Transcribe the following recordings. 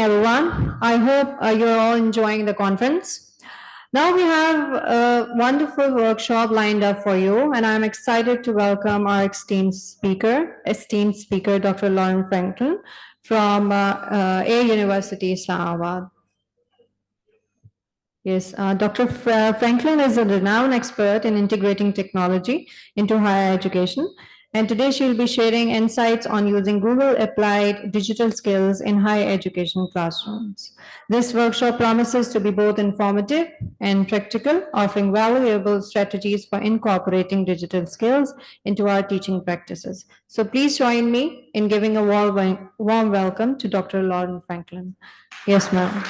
Everyone. I hope you're all enjoying the conference. Now we have a wonderful workshop lined up for you, and I'm excited to welcome our esteemed speaker, Dr. Lauren Franklin from Air University Islamabad. Yes, Dr. Franklin is a renowned expert in integrating technology into higher education. And today she'll be sharing insights on using Google applied digital skills in higher education classrooms. This workshop promises to be both informative and practical, offering valuable strategies for incorporating digital skills into our teaching practices. So please join me in giving a warm welcome to Dr. Lauren Franklin. Yes, ma'am.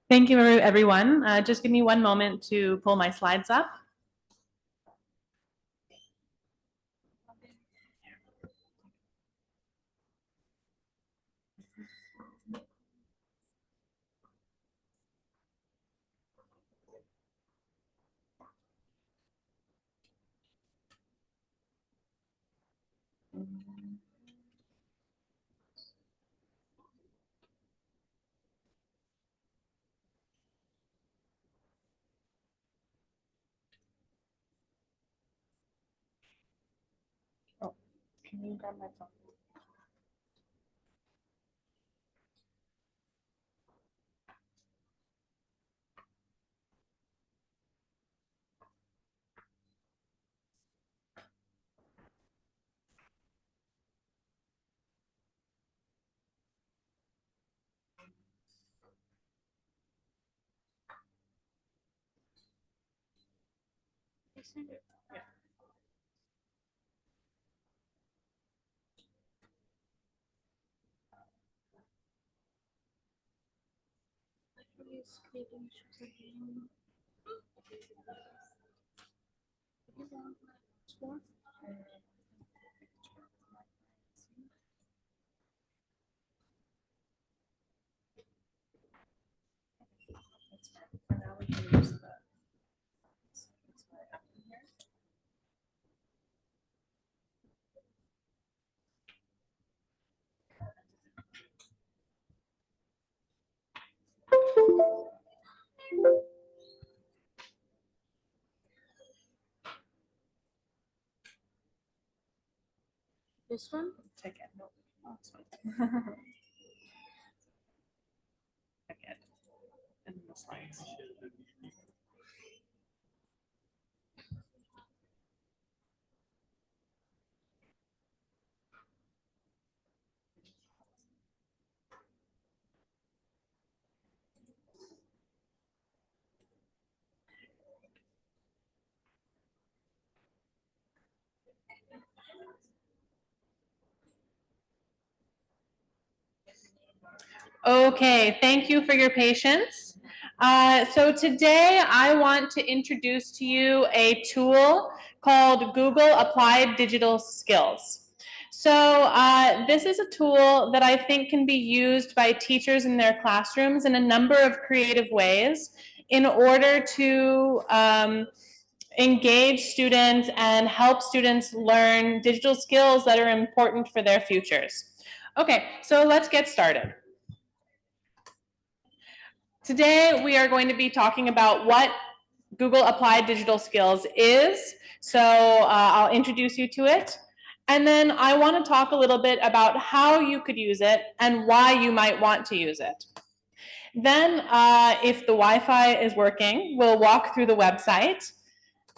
Thank you, everyone. Just give me one moment to pull my slides up. Oh, can you grab my phone? Yeah. For now, we can use the this one. Take it. No, that's fine. Take it. And the slides. Okay, thank you for your patience. So today I want to introduce to you a tool called Google Applied Digital Skills. So this is a tool that I think can be used by teachers in their classrooms in a number of creative ways in order to engage students and help students learn digital skills that are important for their futures. Okay, so let's get started. Today, we are going to be talking about what Google Applied Digital Skills is. So I'll introduce you to it. And then I want to talk a little bit about how you could use it and why you might want to use it. Then, if the Wi-Fi is working, we'll walk through the website.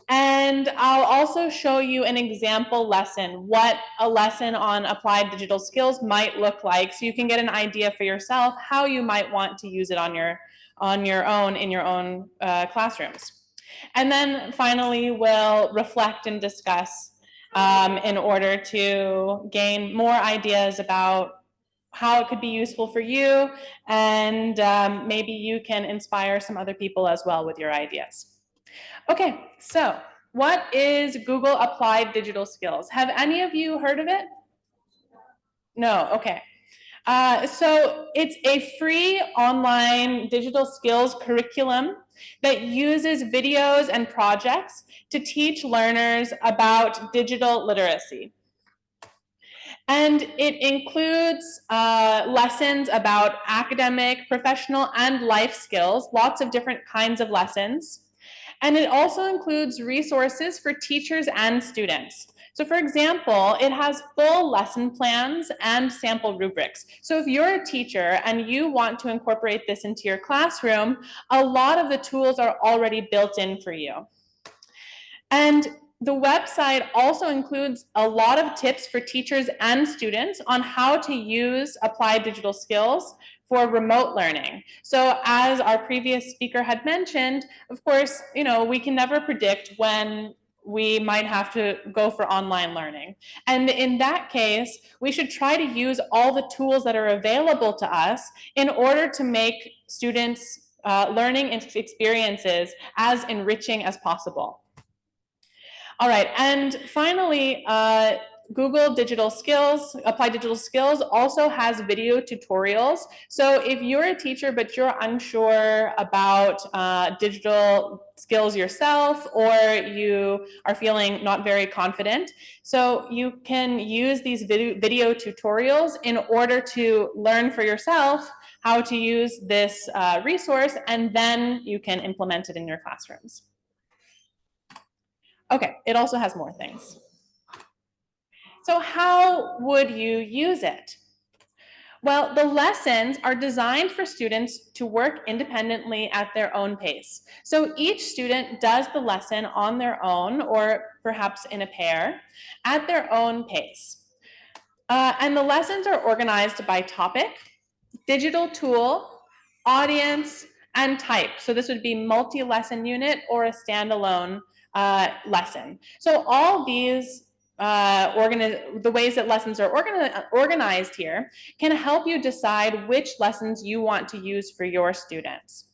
And I'll also show you an example lesson, what a lesson on applied digital skills might look like, so you can get an idea for yourself how you might want to use it in your own classrooms. And then finally, we'll reflect and discuss in order to gain more ideas about how it could be useful for you, and maybe you can inspire some other people as well with your ideas. Okay, so what is Google Applied Digital Skills? Have any of you heard of it? No, okay. So it's a free online digital skills curriculum that uses videos and projects to teach learners about digital literacy. And it includes lessons about academic, professional, and life skills, lots of different kinds of lessons. And it also includes resources for teachers and students. So for example, it has full lesson plans and sample rubrics. So if you're a teacher and you want to incorporate this into your classroom, a lot of the tools are already built in for you. And the website also includes a lot of tips for teachers and students on how to use applied digital skills for remote learning. So as our previous speaker had mentioned, of course, we can never predict when we might have to go for online learning. And in that case, we should try to use all the tools that are available to us in order to make students' learning experiences as enriching as possible. All right, and finally, Google Digital Skills, Applied Digital Skills also has video tutorials. So if you're a teacher but you're unsure about digital skills yourself, or you are feeling not very confident, so you can use these video tutorials in order to learn for yourself how to use this resource, and then you can implement it in your classrooms. Okay, it also has more things. So how would you use it? Well, the lessons are designed for students to work independently at their own pace. So each student does the lesson on their own, or perhaps in a pair, at their own pace. And the lessons are organized by topic, digital tool, audience, and type. So this would be multi-lesson unit or a standalone lesson. So all these the ways that lessons are organized here can help you decide which lessons you want to use for your students.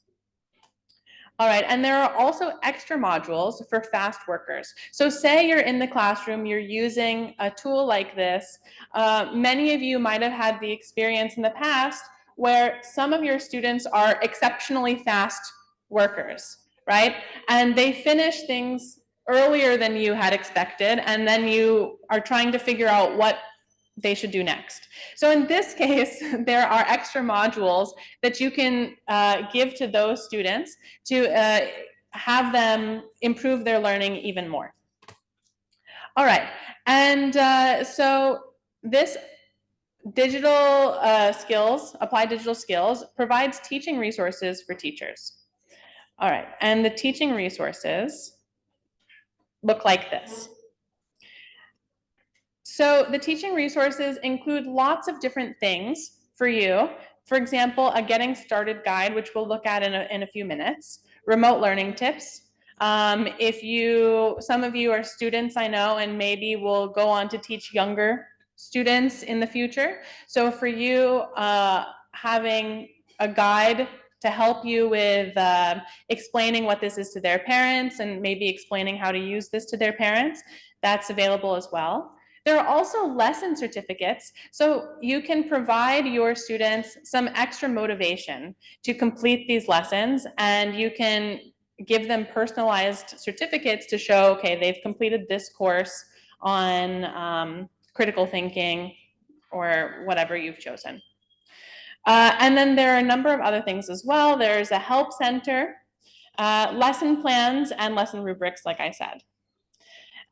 All right, and there are also extra modules for fast workers. So say you're in the classroom, you're using a tool like this. Many of you might have had the experience in the past where some of your students are exceptionally fast workers, right? And they finish things earlier than you had expected, and then you are trying to figure out what they should do next. So in this case, there are extra modules that you can give to those students to have them improve their learning even more. All right, and so this digital skills, applied digital skills, provides teaching resources for teachers. All right, and the teaching resources look like this. So the teaching resources include lots of different things for you. For example, a getting started guide, which we'll look at in a few minutes, remote learning tips. Some of you are students, I know, and maybe will go on to teach younger students in the future. So for you, having a guide to help you with explaining what this is to their parents and maybe explaining how to use this to their parents, that's available as well. There are also lesson certificates, so you can provide your students some extra motivation to complete these lessons, and you can give them personalized certificates to show, okay, they've completed this course on critical thinking or whatever you've chosen. And then there are a number of other things as well. There's a help center, lesson plans, and lesson rubrics, like I said.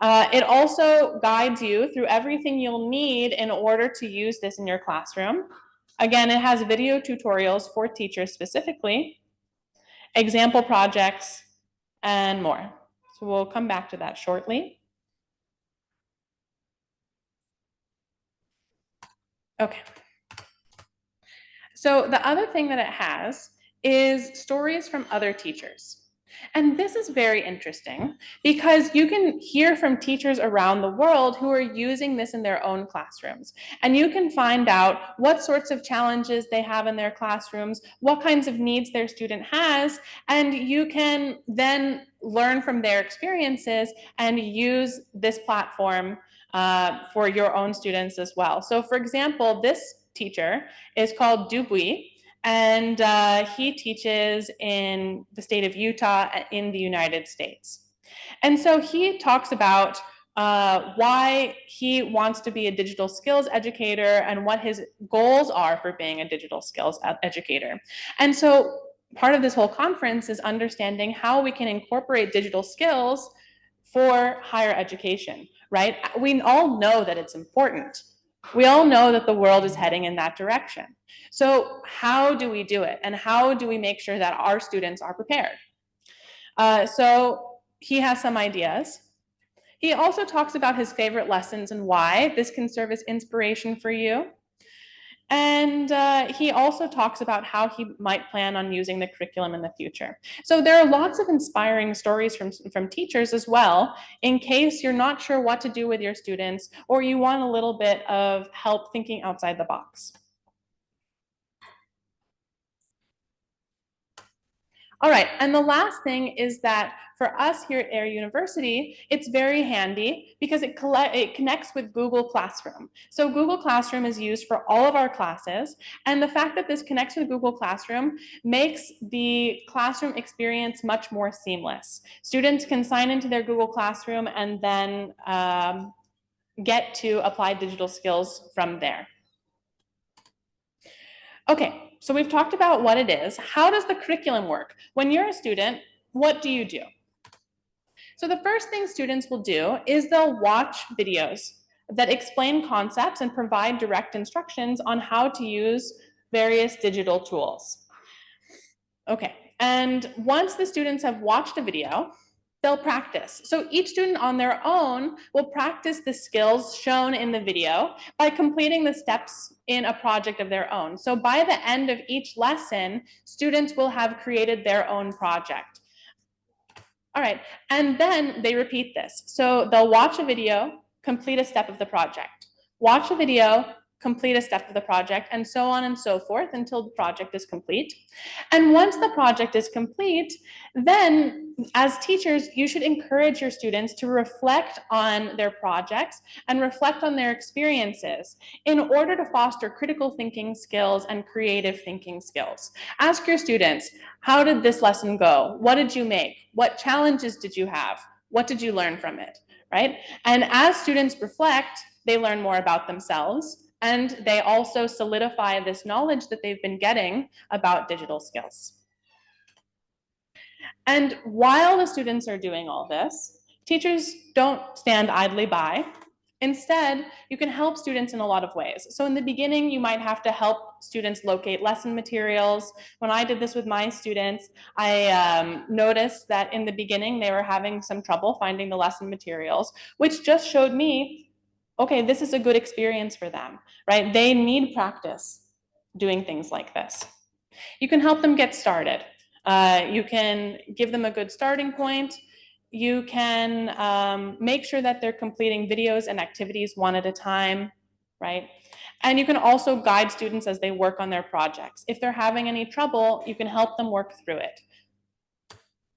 It also guides you through everything you'll need in order to use this in your classroom. Again, it has video tutorials for teachers specifically, example projects, and more. So we'll come back to that shortly. Okay. So the other thing that it has is stories from other teachers. And this is very interesting because you can hear from teachers around the world who are using this in their own classrooms. And you can find out what sorts of challenges they have in their classrooms, what kinds of needs their student has, and you can then learn from their experiences and use this platform for your own students as well. So for example, this teacher is called Dubuis, and he teaches in the state of Utah in the United States. And so he talks about why he wants to be a digital skills educator and what his goals are for being a digital skills educator. And so part of this whole conference is understanding how we can incorporate digital skills for higher education, right? We all know that it's important. We all know that the world is heading in that direction. So how do we do it? And how do we make sure that our students are prepared? So he has some ideas. He also talks about his favorite lessons and why this can serve as inspiration for you. And he also talks about how he might plan on using the curriculum in the future. So there are lots of inspiring stories from teachers as well, in case you're not sure what to do with your students or you want a little bit of help thinking outside the box. All right, and the last thing is that for us here at Air University, it's very handy because it connects with Google Classroom. So Google Classroom is used for all of our classes, and the fact that this connects with Google Classroom makes the classroom experience much more seamless. Students can sign into their Google Classroom and then get to apply digital skills from there. Okay, so we've talked about what it is. How does the curriculum work? When you're a student, what do you do? So the first thing students will do is they'll watch videos that explain concepts and provide direct instructions on how to use various digital tools. Okay, and once the students have watched a video, they'll practice. So each student on their own will practice the skills shown in the video by completing the steps in a project of their own. So by the end of each lesson, students will have created their own project. All right, and then they repeat this. So they'll watch a video, complete a step of the project. Watch a video, complete a step of the project, and so on and so forth until the project is complete. And once the project is complete, then as teachers, you should encourage your students to reflect on their projects and reflect on their experiences in order to foster critical thinking skills and creative thinking skills. Ask your students, how did this lesson go? What did you make? What challenges did you have? What did you learn from it, right? And as students reflect, they learn more about themselves, and they also solidify this knowledge that they've been getting about digital skills. And while the students are doing all this, teachers don't stand idly by. Instead, you can help students in a lot of ways. So in the beginning, you might have to help students locate lesson materials. When I did this with my students, I noticed that in the beginning, they were having some trouble finding the lesson materials, which just showed me, okay, this is a good experience for them, right? They need practice doing things like this. You can help them get started. You can give them a good starting point. You can make sure that they're completing videos and activities one at a time, right? And you can also guide students as they work on their projects. If they're having any trouble, you can help them work through it.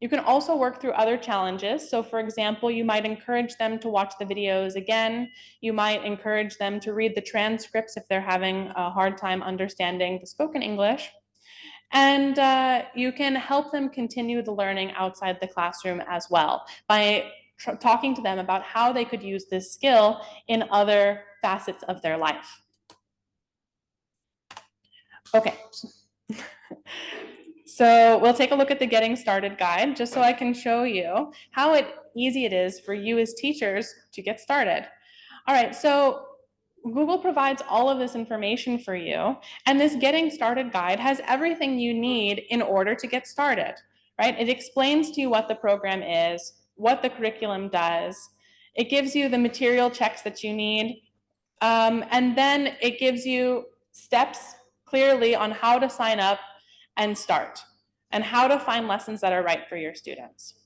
You can also work through other challenges. So for example, you might encourage them to watch the videos again. You might encourage them to read the transcripts if they're having a hard time understanding the spoken English. And you can help them continue the learning outside the classroom as well by talking to them about how they could use this skill in other facets of their life. Okay. So we'll take a look at the Getting Started guide just so I can show you how easy it is for you as teachers to get started. All right, so Google provides all of this information for you, and this Getting Started guide has everything you need in order to get started, right? It explains to you what the program is, what the curriculum does. It gives you the material checks that you need, and then it gives you steps clearly on how to sign up and start, and how to find lessons that are right for your students.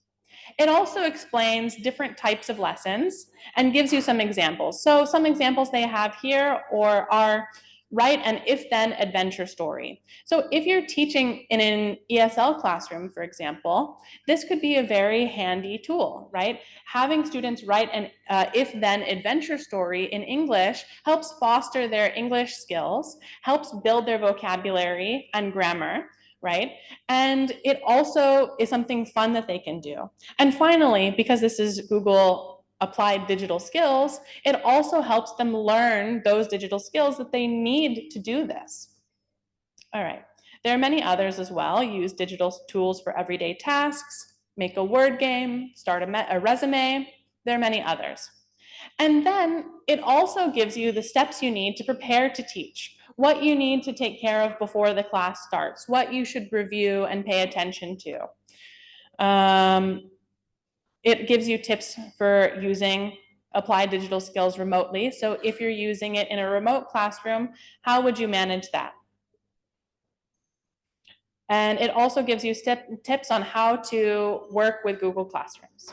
It also explains different types of lessons and gives you some examples. So some examples they have here are Write an if-then adventure story. So if you're teaching in an ESL classroom, for example, this could be a very handy tool, right? Having students write an if-then adventure story in English helps foster their English skills, helps build their vocabulary and grammar, right? And it also is something fun that they can do. And finally, because this is Google applied digital skills, it also helps them learn those digital skills that they need to do this. All right, there are many others as well. Use digital tools for everyday tasks, make a word game, start a resume. There are many others. And then it also gives you the steps you need to prepare to teach, what you need to take care of before the class starts, what you should review and pay attention to. It gives you tips for using applied digital skills remotely. So if you're using it in a remote classroom, how would you manage that? And it also gives you tips on how to work with Google Classrooms.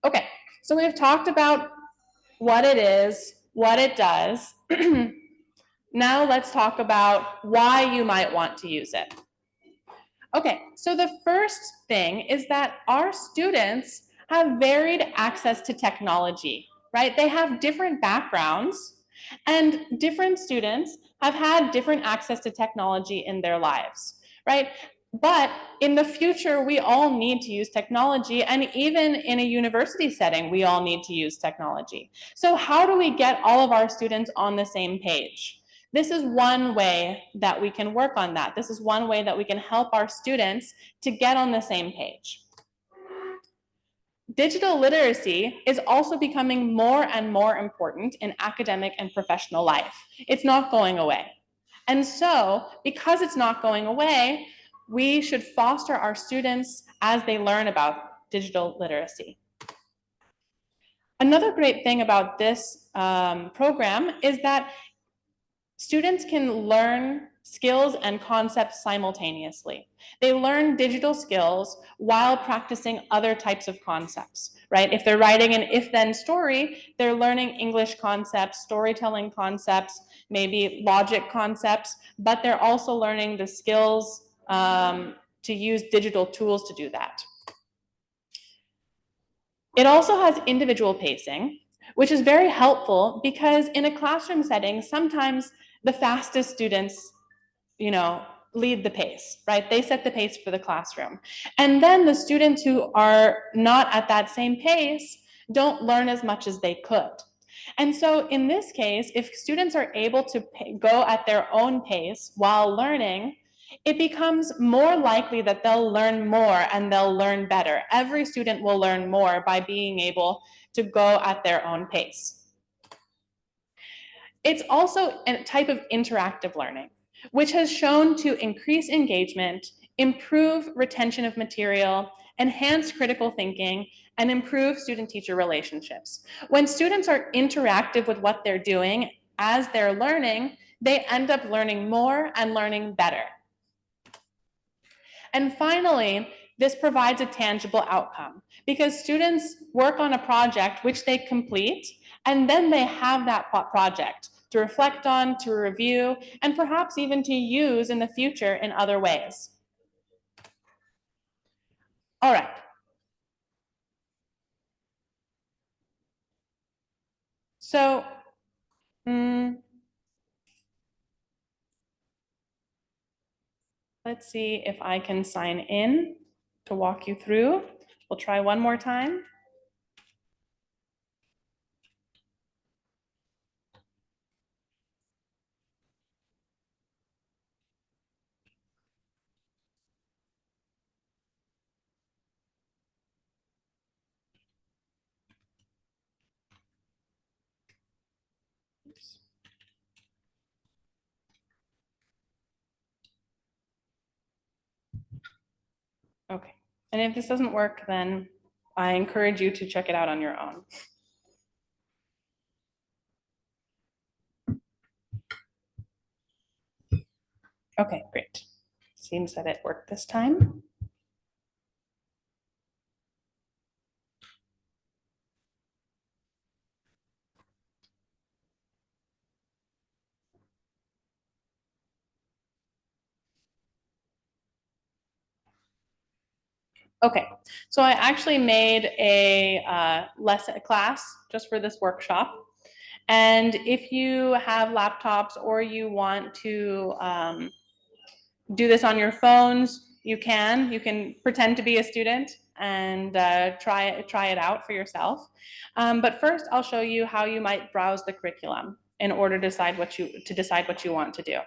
Okay, so we've talked about what it is, what it does. Now let's talk about why you might want to use it. Okay, so the first thing is that our students have varied access to technology, right? They have different backgrounds, and different students have had different access to technology in their lives, right? But in the future, we all need to use technology, and even in a university setting, we all need to use technology. So how do we get all of our students on the same page? This is one way that we can work on that. This is one way that we can help our students to get on the same page. Digital literacy is also becoming more and more important in academic and professional life. It's not going away. And so, because it's not going away, we should foster our students as they learn about digital literacy. Another great thing about this program is that students can learn skills and concepts simultaneously. They learn digital skills while practicing other types of concepts, right? If they're writing an if-then story, they're learning English concepts, storytelling concepts, maybe logic concepts, but they're also learning the skills to use digital tools to do that. It also has individual pacing, which is very helpful because in a classroom setting, sometimes the fastest students, lead the pace, right? They set the pace for the classroom. And then the students who are not at that same pace don't learn as much as they could. And so in this case, if students are able to go at their own pace while learning, it becomes more likely that they'll learn more and they'll learn better. Every student will learn more by being able to go at their own pace. It's also a type of interactive learning, which has shown to increase engagement, improve retention of material, enhance critical thinking, and improve student-teacher relationships. When students are interactive with what they're doing as they're learning, they end up learning more and learning better. And finally, this provides a tangible outcome because students work on a project which they complete, and then they have that project to reflect on, to review, and perhaps even to use in the future in other ways. All right. So, let's see if I can sign in to walk you through. We'll try one more time. Okay, and if this doesn't work, then I encourage you to check it out on your own. Okay, great. Seems that it worked this time. Okay, so I actually made a class just for this workshop. And if you have laptops or you want to do this on your phones, you can. You can pretend to be a student and try it out for yourself. But first, I'll show you how you might browse the curriculum in order to decide what you want to do.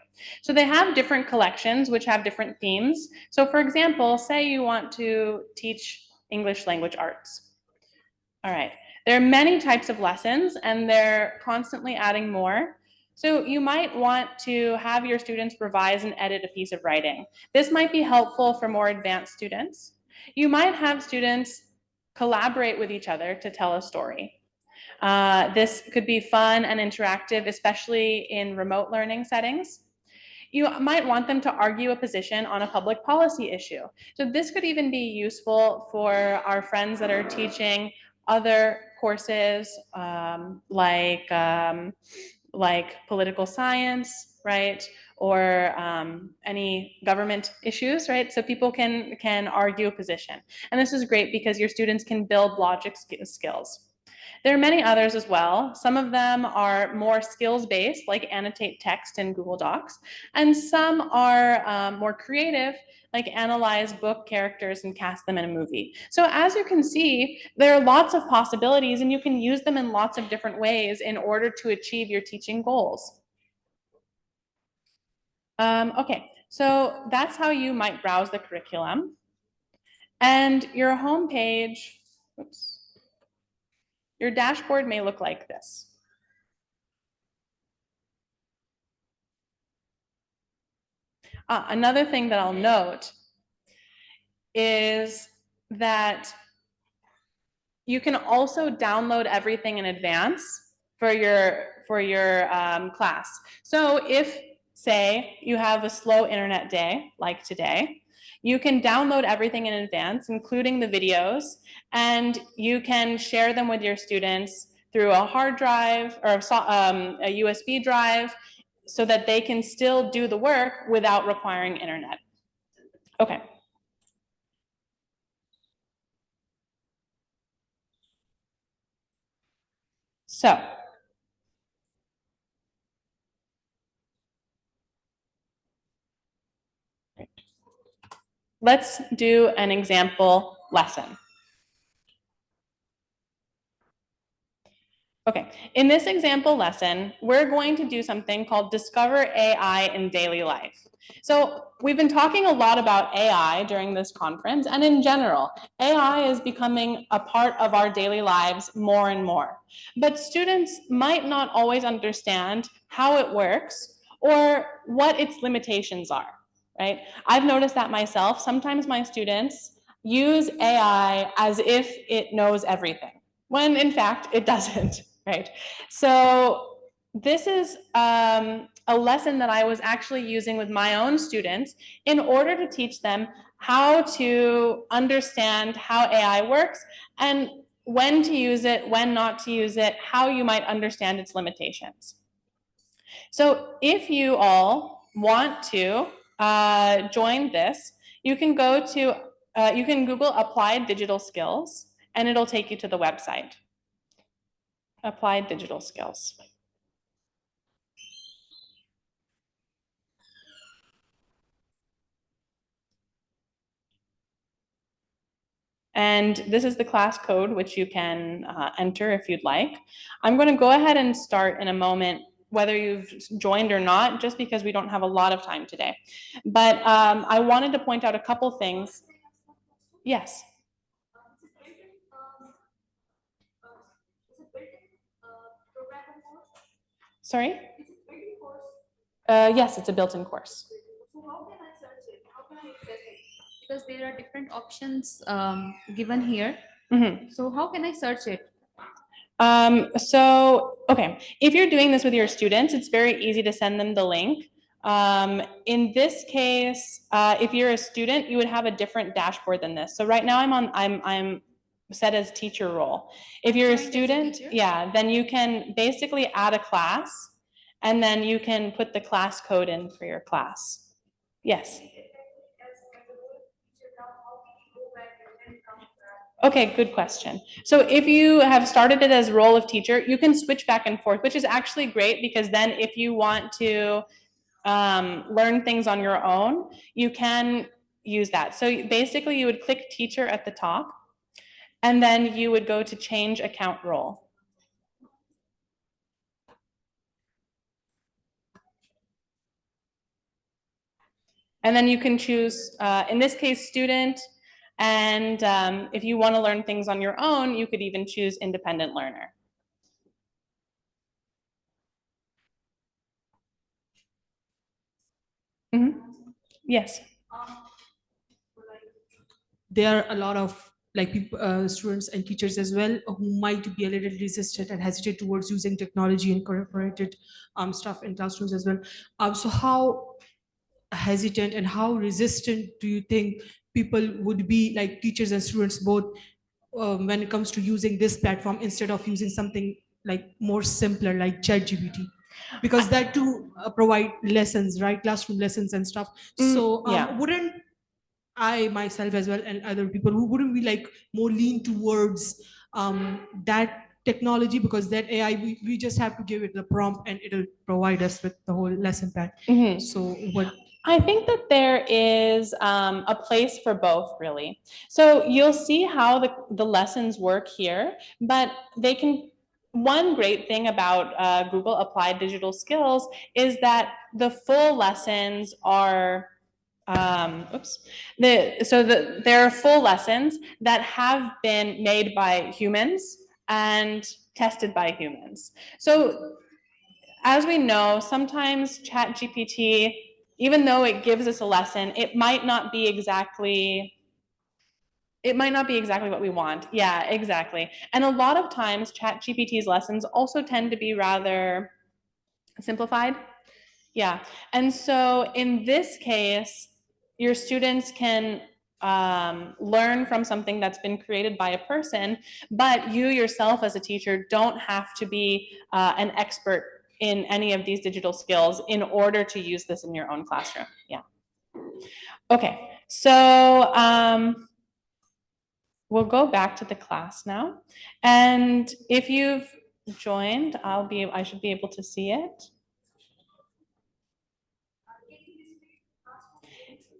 So they have different collections which have different themes. So for example, say you want to teach English language arts. All right. There are many types of lessons and they're constantly adding more. So you might want to have your students revise and edit a piece of writing. This might be helpful for more advanced students. You might have students collaborate with each other to tell a story. This could be fun and interactive, especially in remote learning settings. You might want them to argue a position on a public policy issue. So this could even be useful for our friends that are teaching other courses like political science, right? Or any government issues, right? So people can argue a position. And this is great because your students can build logic skills. There are many others as well. Some of them are more skills-based, like annotate text in Google Docs, and some are more creative, like analyze book characters and cast them in a movie. So as you can see, there are lots of possibilities and you can use them in lots of different ways in order to achieve your teaching goals. Okay, so that's how you might browse the curriculum. And your homepage, oops, your dashboard may look like this. Another thing that I'll note is that you can also download everything in advance for your class. So if, say, you have a slow internet day like today, you can download everything in advance, including the videos, and you can share them with your students through a hard drive or a USB drive so that they can still do the work without requiring internet. Okay. So let's do an example lesson. Okay, in this example lesson, we're going to do something called Discover AI in Daily Life. So we've been talking a lot about AI during this conference, and in general, AI is becoming a part of our daily lives more and more. But students might not always understand how it works or what its limitations are, right? I've noticed that myself. Sometimes my students use AI as if it knows everything, when in fact it doesn't. Right. So this is a lesson that I was actually using with my own students in order to teach them how to understand how AI works and when to use it, when not to use it, how you might understand its limitations. So if you all want to join this, you can go to, you can Google Applied Digital Skills and it'll take you to the website. Applied digital skills. And this is the class code, which you can enter if you'd like. I'm going to go ahead and start in a moment, whether you've joined or not, just because we don't have a lot of time today. But I wanted to point out a couple things. Yes. Sorry? Yes, it's a built-in course. So how can I search it? How can I access it? Because there are different options given here. Mm-hmm. So how can I search it? Okay, if you're doing this with your students, it's very easy to send them the link. In this case, if you're a student, you would have a different dashboard than this. So right now I'm set as teacher role. If you're a student, yeah, then you can basically add a class and then you can put the class code in for your class. Yes. Okay, good question. So if you have started it as role of teacher, you can switch back and forth, which is actually great because then if you want to learn things on your own, you can use that. So basically you would click teacher at the top and then you would go to change account role. And then you can choose, in this case, student. And if you want to learn things on your own, you could even choose independent learner. Mm-hmm. Yes. There are a lot of people, students and teachers as well who might be a little resistant and hesitate towards using technology and incorporated stuff in classrooms as well. So how hesitant and how resistant do you think people would be, like teachers and students both, when it comes to using this platform instead of using something like more simpler like ChatGPT? Because that too provide lessons, right? Classroom lessons and stuff. So yeah. wouldn't I myself as well and other people who wouldn't be like more lean towards that technology, because that AI we just have to give it the prompt and it'll provide us with the whole lesson plan. Mhm. So what? I think that there is a place for both, really. So you'll see how the lessons work here, but they can. One great thing about Google Applied Digital Skills is that the full lessons are. There are full lessons that have been made by humans and tested by humans. So as we know, sometimes ChatGPT, even though it gives us a lesson, it might not be exactly what we want. Yeah, exactly. And a lot of times ChatGPT's lessons also tend to be rather simplified. Yeah. And so in this case, your students can learn from something that's been created by a person, but you yourself as a teacher don't have to be an expert in any of these digital skills in order to use this in your own classroom. Yeah. Okay. So we'll go back to the class now. And if you've joined, I should be able to see it.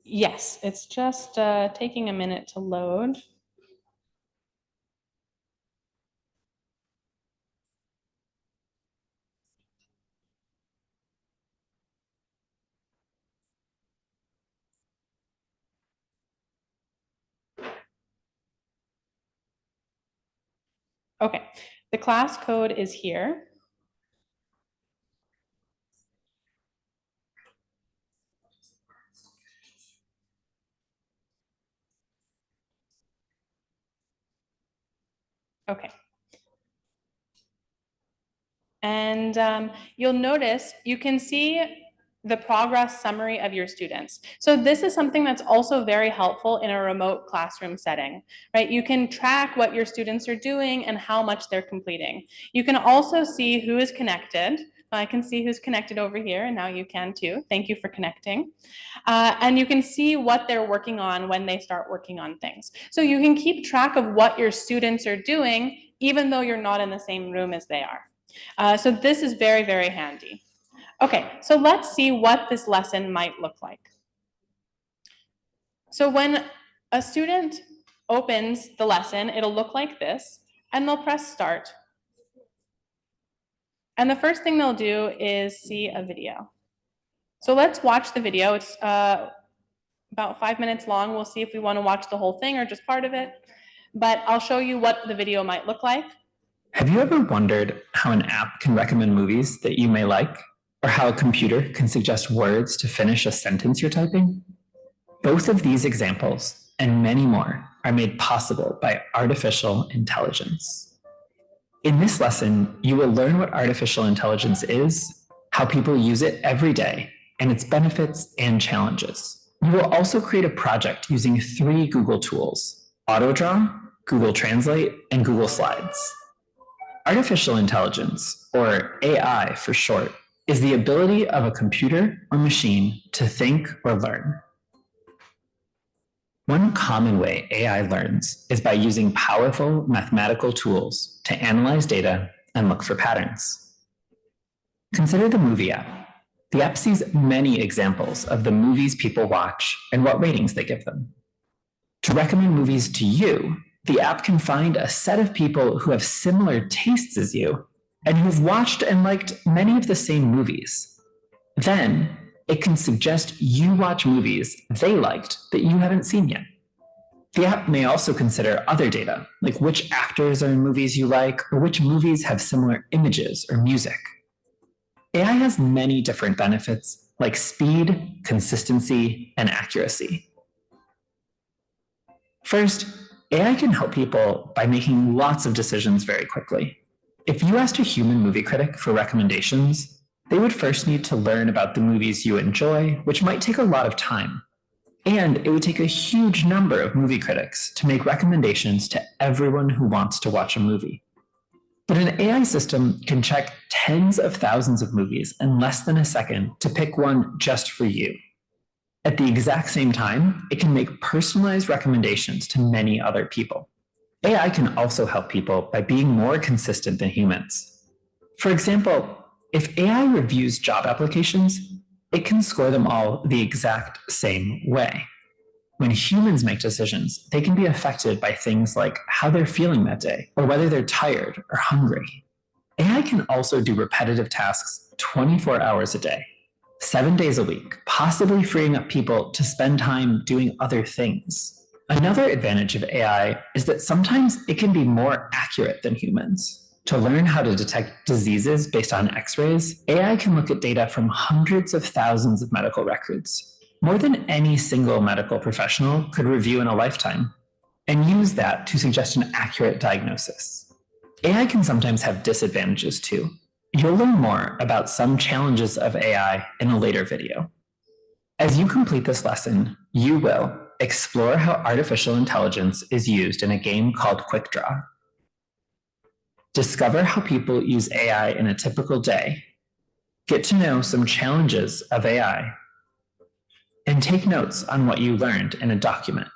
Yes, it's just taking a minute to load. Okay, the class code is here. Okay. And you'll notice you can see the progress summary of your students. So this is something that's also very helpful in a remote classroom setting, right? You can track what your students are doing and how much they're completing. You can also see who is connected. I can see who's connected over here, and now you can too. Thank you for connecting. And you can see what they're working on when they start working on things. So you can keep track of what your students are doing, even though you're not in the same room as they are. So this is very, very handy. Okay, so let's see what this lesson might look like. So when a student opens the lesson, it'll look like this, and they'll press start. And the first thing they'll do is see a video. So let's watch the video. It's about 5 minutes long. We'll see if we want to watch the whole thing or just part of it. But I'll show you what the video might look like. Have you ever wondered how an app can recommend movies that you may like? Or how a computer can suggest words to finish a sentence you're typing? Both of these examples, and many more, are made possible by artificial intelligence. In this lesson, you will learn what artificial intelligence is, how people use it every day, and its benefits and challenges. You will also create a project using 3 Google tools: AutoDraw, Google Translate, and Google Slides. Artificial intelligence, or AI for short, is the ability of a computer or machine to think or learn. One common way AI learns is by using powerful mathematical tools to analyze data and look for patterns. Consider the movie app. The app sees many examples of the movies people watch and what ratings they give them. To recommend movies to you, the app can find a set of people who have similar tastes as you and who've watched and liked many of the same movies. Then it can suggest you watch movies they liked that you haven't seen yet. The app may also consider other data, like which actors are in movies you like or which movies have similar images or music. AI has many different benefits like speed, consistency, and accuracy. First, AI can help people by making lots of decisions very quickly. If you asked a human movie critic for recommendations, they would first need to learn about the movies you enjoy, which might take a lot of time. And it would take a huge number of movie critics to make recommendations to everyone who wants to watch a movie. But an AI system can check tens of thousands of movies in less than a second to pick one just for you. At the exact same time, it can make personalized recommendations to many other people. AI can also help people by being more consistent than humans. For example, if AI reviews job applications, it can score them all the exact same way. When humans make decisions, they can be affected by things like how they're feeling that day or whether they're tired or hungry. AI can also do repetitive tasks 24 hours a day, 7 days a week, possibly freeing up people to spend time doing other things. Another advantage of AI is that sometimes it can be more accurate than humans. To learn how to detect diseases based on X-rays, AI can look at data from hundreds of thousands of medical records, more than any single medical professional could review in a lifetime, and use that to suggest an accurate diagnosis. AI can sometimes have disadvantages too. You'll learn more about some challenges of AI in a later video. As you complete this lesson, you will explore how artificial intelligence is used in a game called Quick Draw. Discover how people use AI in a typical day. Get to know some challenges of AI. And take notes on what you learned in a document.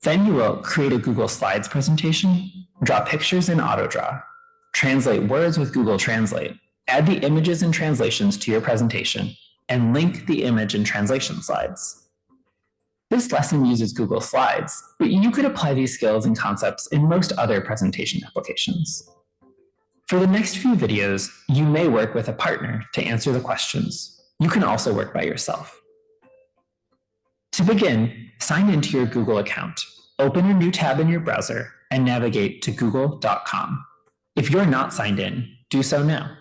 Then you will create a Google Slides presentation, draw pictures in AutoDraw, translate words with Google Translate, add the images and translations to your presentation, and link the image and translation slides. This lesson uses Google Slides, but you could apply these skills and concepts in most other presentation applications. For the next few videos, you may work with a partner to answer the questions. You can also work by yourself. To begin, sign into your Google account, open a new tab in your browser, and navigate to google.com. If you're not signed in, do so now.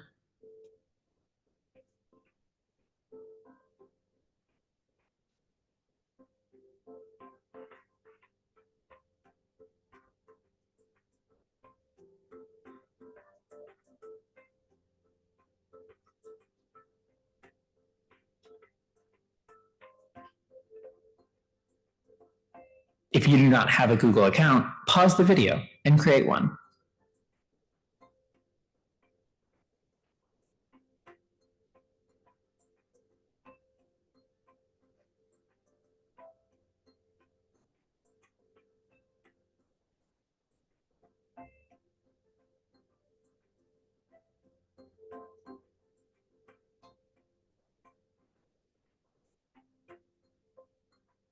If you do not have a Google account, pause the video and create one.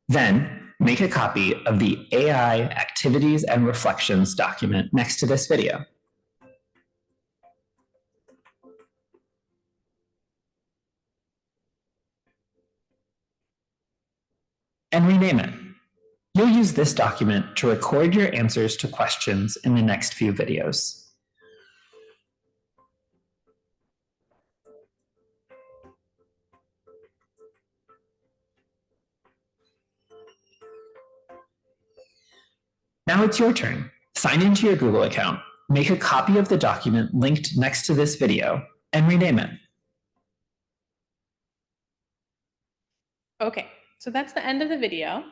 Then, make a copy of the AI Activities and Reflections document next to this video. And rename it. You'll use this document to record your answers to questions in the next few videos. Now it's your turn. Sign into your Google account, make a copy of the document linked next to this video, and rename it. Okay, so that's the end of the video.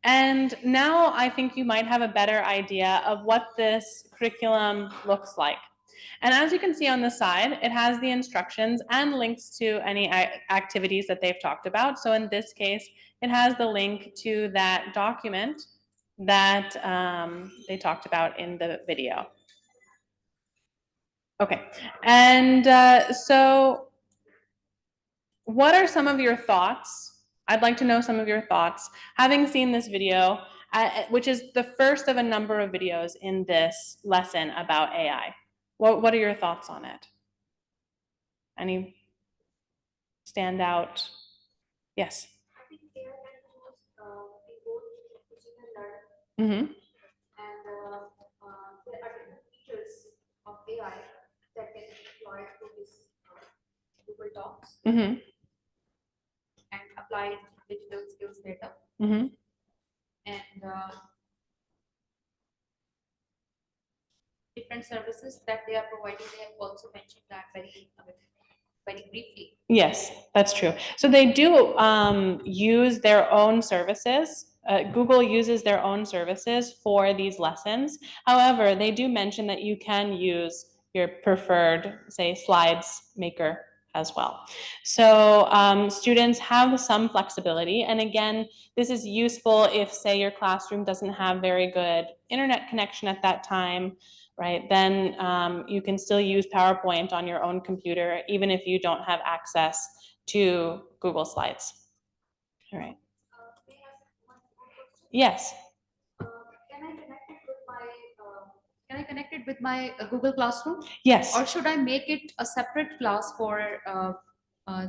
And now I think you might have a better idea of what this curriculum looks like. And as you can see on the side, it has the instructions and links to any activities that they've talked about. So in this case, it has the link to that document that they talked about in the video. Okay, and so what are some of your thoughts? I'd like to know some of your thoughts, having seen this video, which is the first of a number of videos in this lesson about AI. What are your thoughts on it? Any stand out? Yes. I think AI can use in both teaching and learning, Mm-hmm. and there are different features of AI that can be deployed to this Google Docs Mm-hmm. and applied digital skills data. Mm-hmm. And different services that they are providing. They have also mentioned that very briefly. Yes, that's true. So they do use their own services. Google uses their own services for these lessons. However, they do mention that you can use your preferred, say, slides maker as well. So students have some flexibility. And again, this is useful if, say, your classroom doesn't have very good internet connection at that time, right? Then you can still use PowerPoint on your own computer, even if you don't have access to Google Slides. All right. May I ask one more question? Yes. Can I connect it with my Google Classroom? Yes. Or should I make it a separate class for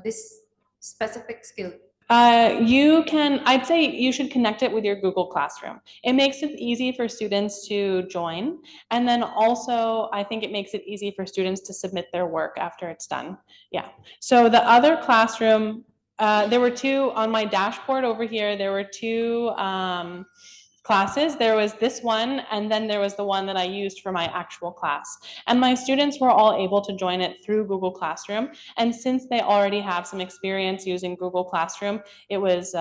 this specific skill? You can, I'd say you should connect it with your Google Classroom. It makes it easy for students to join. And then also, I think it makes it easy for students to submit their work after it's done. Yeah. So the other classroom, there were two on my dashboard over here. There were two classes. There was this one, and then there was the one that I used for my actual class. And my students were all able to join it through Google Classroom. And since they already have some experience using Google Classroom, it was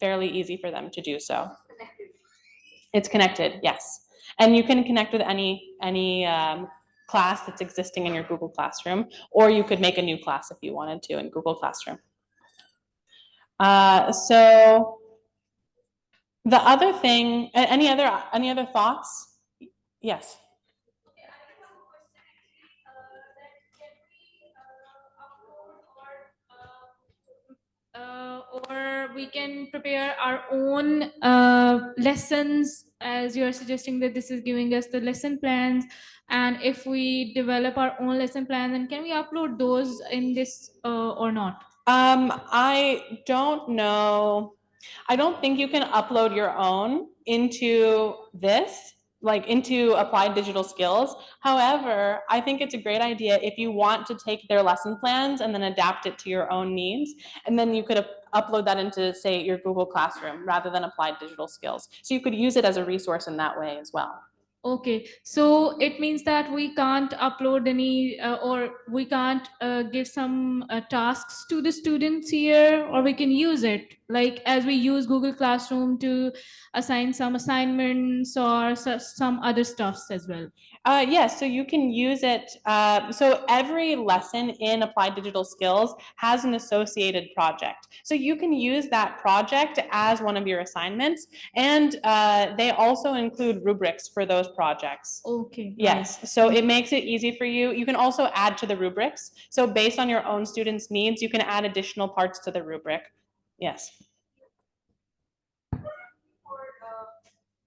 fairly easy for them to do so. It's connected, yes. And you can connect with any class that's existing in your Google Classroom, or you could make a new class if you wanted to in Google Classroom. So the other thing, any other thoughts? Yes. Or we can prepare our own lessons, as you're suggesting that this is giving us the lesson plans. And if we develop our own lesson plans, then can we upload those in this or not? I don't know. I don't think you can upload your own into this, like into applied digital skills. However, I think it's a great idea if you want to take their lesson plans and then adapt it to your own needs. And then you could upload that into, say, your Google Classroom rather than applied digital skills. So you could use it as a resource in that way as well. Okay, so it means that we can't upload any or we can't give some tasks to the students here, or we can use it like as we use Google Classroom to assign some assignments or some other stuffs as well. Yes, so you can use it. So every lesson in Applied Digital Skills has an associated project. So you can use that project as one of your assignments, and they also include rubrics for those projects. Okay. Yes, Right. so it makes it easy for you. You can also add to the rubrics. So based on your own students' needs, you can add additional parts to the rubric. Yes.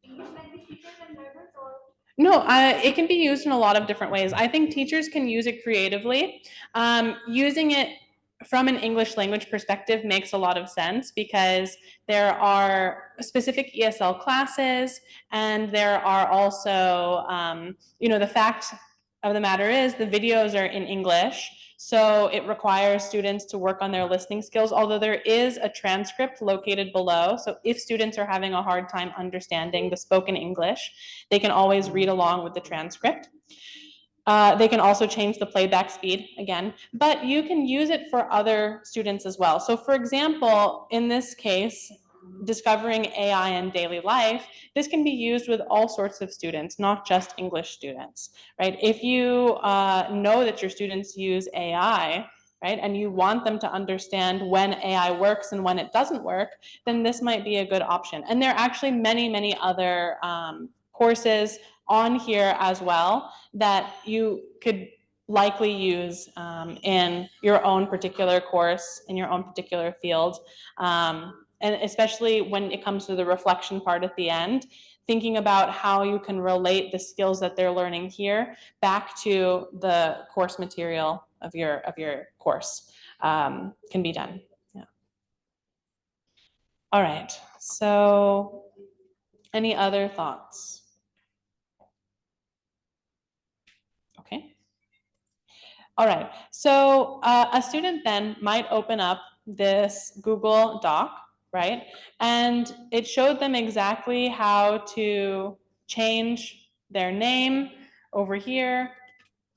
English language teachers and learners, or No, it can be used in a lot of different ways. I think teachers can use it creatively. Using it from an English language perspective makes a lot of sense because there are specific ESL classes, and there are also, the fact of the matter is the videos are in English. So it requires students to work on their listening skills, although there is a transcript located below. So if students are having a hard time understanding the spoken English, they can always read along with the transcript. They can also change the playback speed again, but you can use it for other students as well. So for example, in this case, discovering AI in daily life, this can be used with all sorts of students, not just English students, right? If you know that your students use AI, right, and you want them to understand when AI works and when it doesn't work, then this might be a good option. And there are actually many, many other courses on here as well that you could likely use in your own particular course, in your own particular field. And especially when it comes to the reflection part at the end, thinking about how you can relate the skills that they're learning here back to the course material of your course can be done. Yeah. All right, so any other thoughts? Okay. All right, so a student then might open up this Google Doc, right? And it showed them exactly how to change their name over here,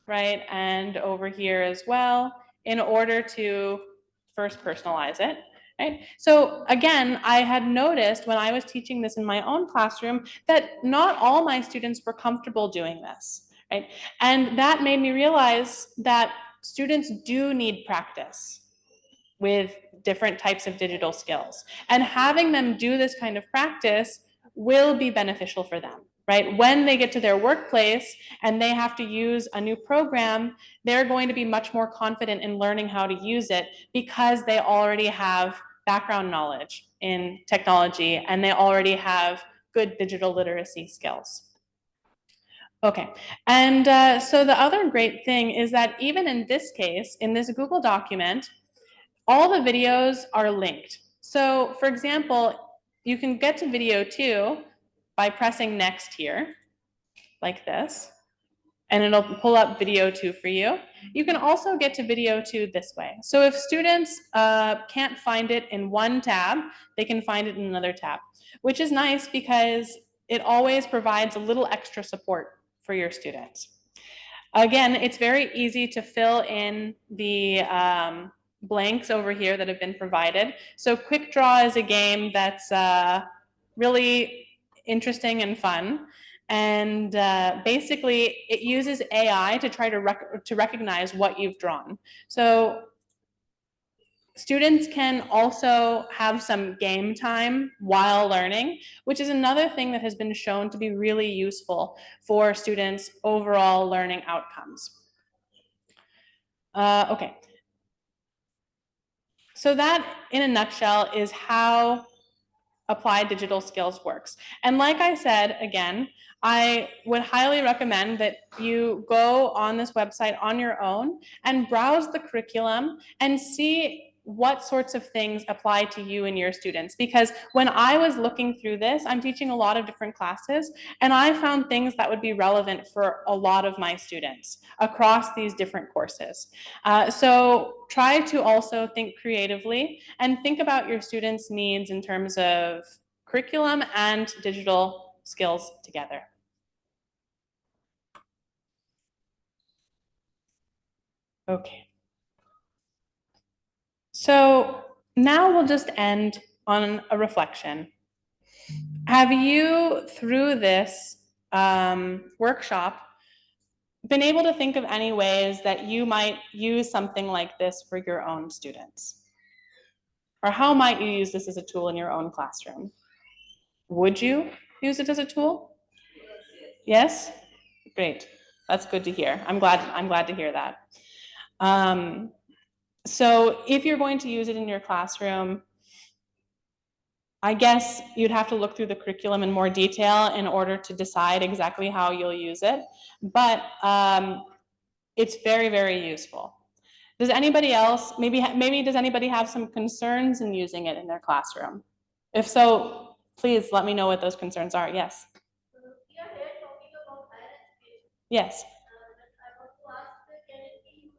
right? And over here as well, in order to first personalize it, right? So again, I had noticed when I was teaching this in my own classroom that not all my students were comfortable doing this, right? And that made me realize that students do need practice with different types of digital skills. And having them do this kind of practice will be beneficial for them, right? When they get to their workplace and they have to use a new program, they're going to be much more confident in learning how to use it because they already have background knowledge in technology and they already have good digital literacy skills. Okay, and so the other great thing is that even in this case, in this Google document, all the videos are linked. So for example, you can get to video 2 by pressing next here, like this, and it'll pull up video 2 for you. You can also get to video 2 this way. So if students can't find it in one tab, they can find it in another tab, which is nice because it always provides a little extra support for your students. Again, it's very easy to fill in the blanks over here that have been provided. So Quick Draw is a game that's really interesting and fun. And basically, it uses AI to try to recognize what you've drawn. So students can also have some game time while learning, which is another thing that has been shown to be really useful for students' overall learning outcomes. Okay. So that, in a nutshell, is how applied digital skills works. And like I said, again, I would highly recommend that you go on this website on your own and browse the curriculum and see what sorts of things apply to you and your students. Because when I was looking through this, I'm teaching a lot of different classes, and I found things that would be relevant for a lot of my students across these different courses. So try to also think creatively and think about your students' needs in terms of curriculum and digital skills together. Okay. So now we'll just end on a reflection. Have you, through this workshop, been able to think of any ways that you might use something like this for your own students? Or how might you use this as a tool in your own classroom? Would you use it as a tool? Yes? Great. That's good to hear. I'm glad to hear that. So if you're going to use it in your classroom, I guess you'd have to look through the curriculum in more detail in order to decide exactly how you'll use it. But it's very, very useful. Does anybody else, maybe does anybody have some concerns in using it in their classroom? If so, please let me know what those concerns are. Yes. We are here talking about higher education. Yes. I want to ask, can it be used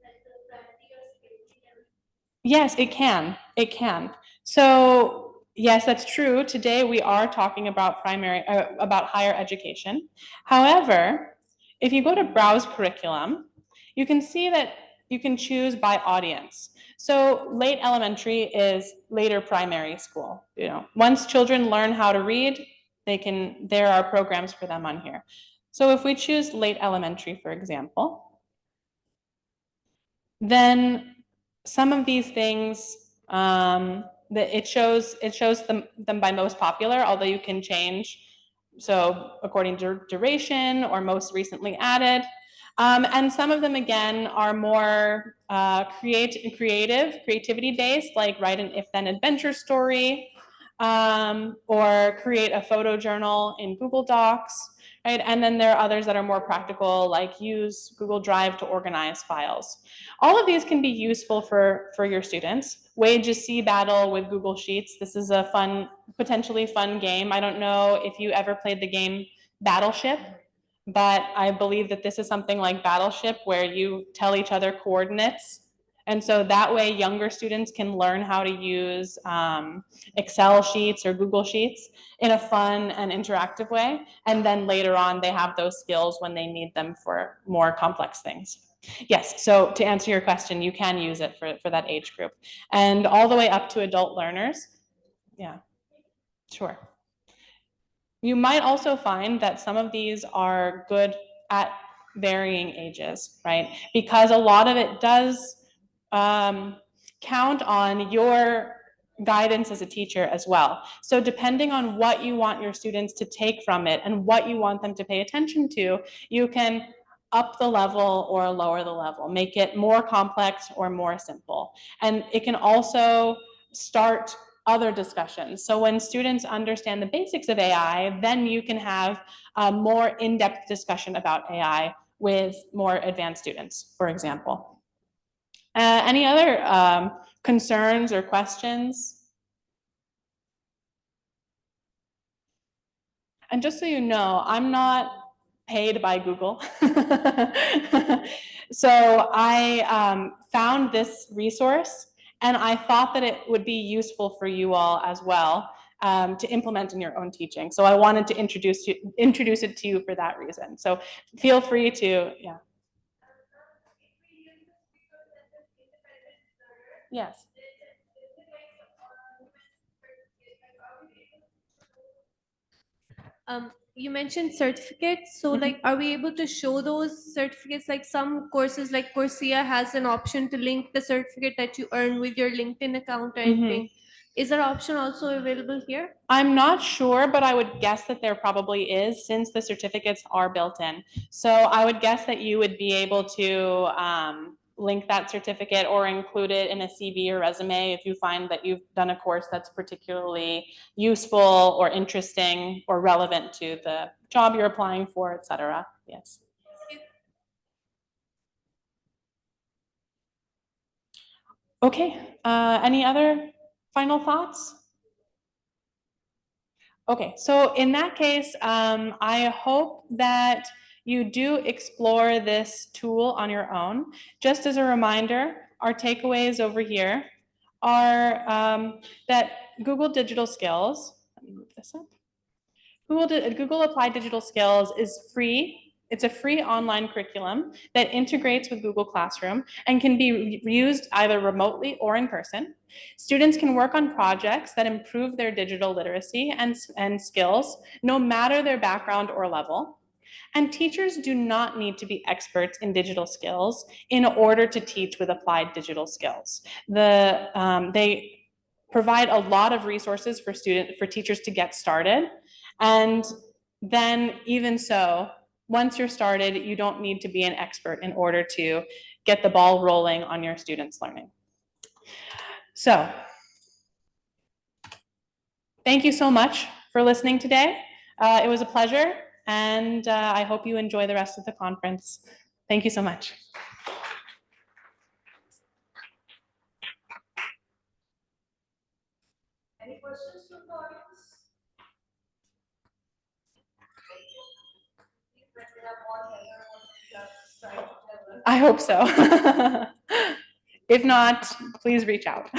like the practical skills? Yes, it can. It can. So yes, that's true. Today we are talking about about higher education. However, if you go to browse curriculum, you can see that you can choose by audience. So late elementary is later primary school. You know, once children learn how to read, there are programs for them on here. So if we choose late elementary, for example, then some of these things, it shows them by most popular, although you can change. So according to duration or most recently added. And some of them, again, are more creativity based, like write an if-then adventure story, or create a photo journal in Google Docs, right? And then there are others that are more practical, like use Google Drive to organize files. All of these can be useful for your students. Wage a sea battle with Google Sheets. This is a fun, potentially fun game. I don't know if you ever played the game Battleship, but I believe that this is something like Battleship where you tell each other coordinates. And so that way younger students can learn how to use Excel sheets or Google Sheets in a fun and interactive way. And then later on, they have those skills when they need them for more complex things. Yes, so to answer your question, you can use it for that age group. And all the way up to adult learners. Yeah, sure. You might also find that some of these are good at varying ages, right? Because a lot of it does count on your guidance as a teacher as well. So depending on what you want your students to take from it and what you want them to pay attention to, you can up the level or lower the level, make it more complex or more simple. And it can also start other discussions. So when students understand the basics of AI, then you can have a more in-depth discussion about AI with more advanced students, for example. Any other concerns or questions? And just so you know, I'm not paid by Google. So I found this resource and I thought that it would be useful for you all as well to implement in your own teaching. So I wanted to introduce it to you for that reason. So feel free to, yeah. Yes. You mentioned certificates. So like, are we able to show those certificates? Like some courses like Coursera has an option to link the certificate that you earn with your LinkedIn account or anything. Is that option also available here? I'm not sure, but I would guess that there probably is, since the certificates are built in. So I would guess that you would be able to link that certificate or include it in a CV or resume if you find that you've done a course that's particularly useful or interesting or relevant to the job you're applying for, et cetera. Yes. Okay, any other final thoughts? Okay, so in that case, I hope that you do explore this tool on your own. Just as a reminder, our takeaways over here are that Google Digital Skills, let me move this up. Google Applied Digital Skills is free. It's a free online curriculum that integrates with Google Classroom and can be used either remotely or in person. Students can work on projects that improve their digital literacy and skills, no matter their background or level. And teachers do not need to be experts in digital skills in order to teach with applied digital skills. They provide a lot of resources for teachers to get started. And then even so, once you're started, you don't need to be an expert in order to get the ball rolling on your students' learning. So, thank you so much for listening today. It was a pleasure, and I hope you enjoy the rest of the conference. Thank you so much. Any questions from the audience? I hope so. If not, please reach out.